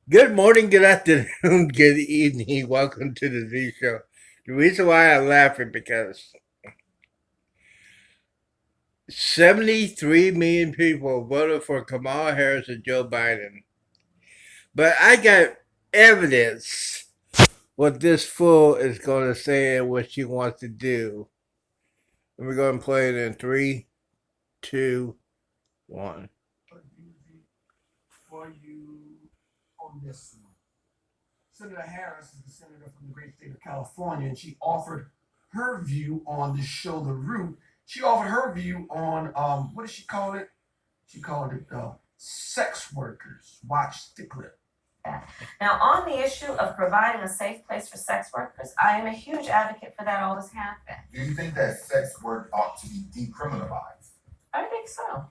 Good morning, good afternoon, good evening. Welcome to the Z Show. The reason why I'm laughing because 73 million people voted for Kamala Harris and Joe Biden. But I got evidence what this fool is going to say and what she wants to do. And we're going to play it in three, two, one. For you on this one. Senator Harris is the senator from the great state of California, and she offered her view on the show The Root. She offered her view on what did she call it? She called it sex workers. Watch the clip. Now, on the issue of providing a safe place for sex workers, I am a huge advocate for that. Always have been. Do you think that sex work ought to be decriminalized? I think so.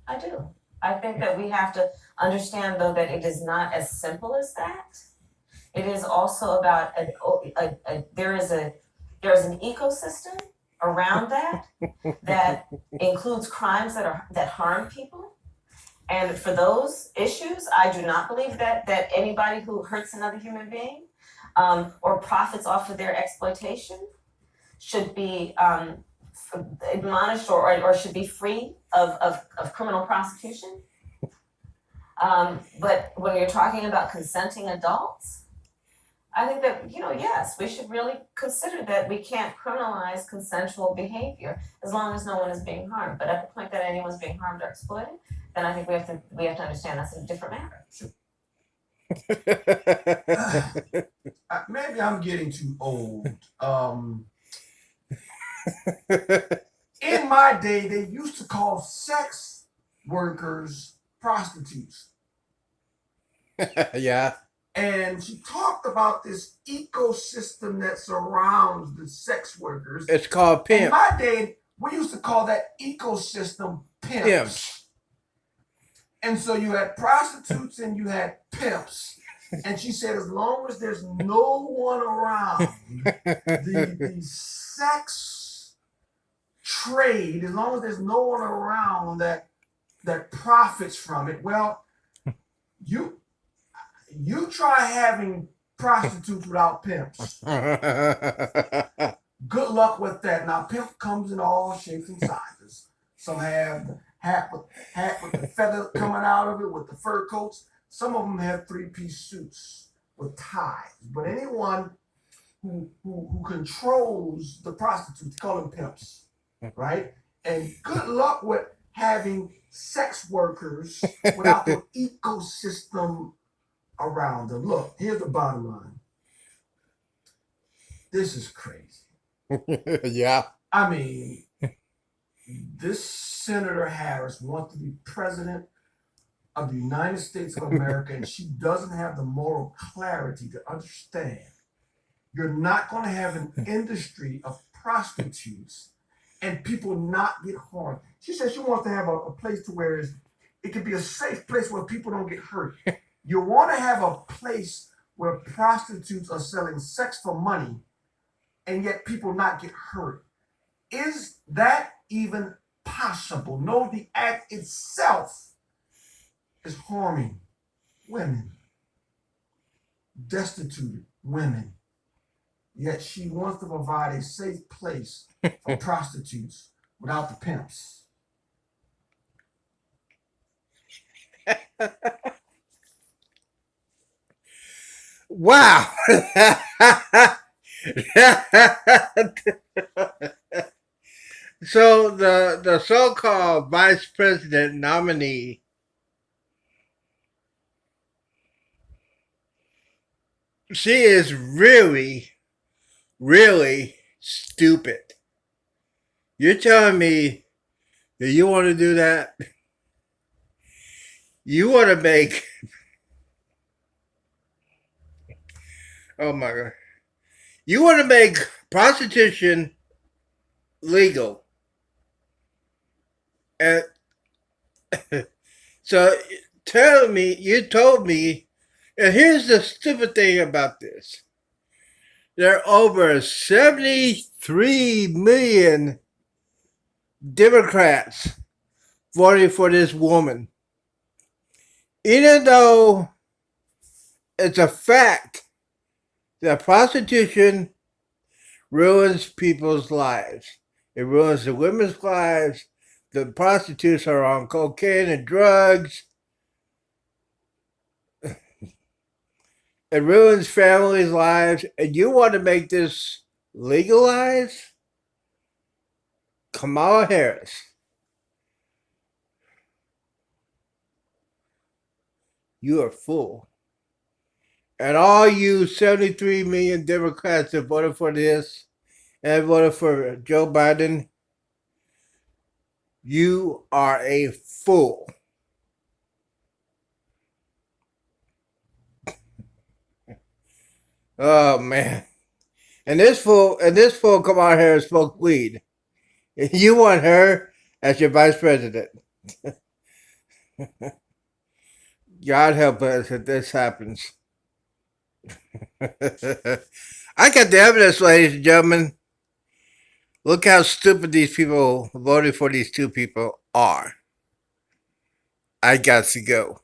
I do. I think that we have to understand, though, that it is not as simple as that. It is also about there's an ecosystem around that includes crimes that harm people. And for those issues, I do not believe that anybody who hurts another human being or profits off of their exploitation should be admonished or should be free of criminal prosecution. But when you're talking about consenting adults, I think that, yes, we should really consider that we can't criminalize consensual behavior as long as no one is being harmed. But at the point that anyone's being harmed or exploited, then I think we have to understand that's a different matter. Maybe I'm getting too old. In my day, they used to call sex workers prostitutes. Yeah. And she talked about this ecosystem that surrounds the sex workers. It's called pimp. In my day, we used to call that ecosystem pimps. And so you had prostitutes and you had pimps. And she said, as long as there's no one around, the sex trade, as long as there's no one around that profits from it, well, you try having prostitutes without pimps. Good luck with that. Now, pimp comes in all shapes and sizes. Some have the hat with the feather coming out of it, with the fur coats. Some of them have three-piece suits with ties. But anyone who controls the prostitutes, call them pimps, right? And good luck with having sex workers without the ecosystem around them. Look, here's the bottom line. This is crazy. Yeah. I mean, this Senator Harris wants to be president of the United States of America, and she doesn't have the moral clarity to understand you're not going to have an industry of prostitutes and people not get harmed. She says she wants to have a place to where it can be a safe place where people don't get hurt. You want to have a place where prostitutes are selling sex for money and yet people not get hurt. Is that even possible? No, the act itself is harming women, destitute women. Yet she wants to provide a safe place for prostitutes without the pimps. Wow. So the so-called vice president nominee, she is really, really stupid. You're telling me that you want to do that? You want to make, oh my God, you want to make prostitution legal. And so you told me, and here's the stupid thing about this. There are over 73 million Democrats voting for this woman. Even though it's a fact that prostitution ruins people's lives. It ruins the women's lives. The prostitutes are on cocaine and drugs. It ruins families' lives. And you want to make this legalize? Kamala Harris. You are fool. And all you 73 million Democrats that voted for this and voted for Joe Biden, you are a fool. Oh man. And this fool Kamala Harris smoked weed. You want her as your vice president. God help us if this happens. I got the evidence, ladies and gentlemen. Look how stupid these people voting for these two people are. I got to go.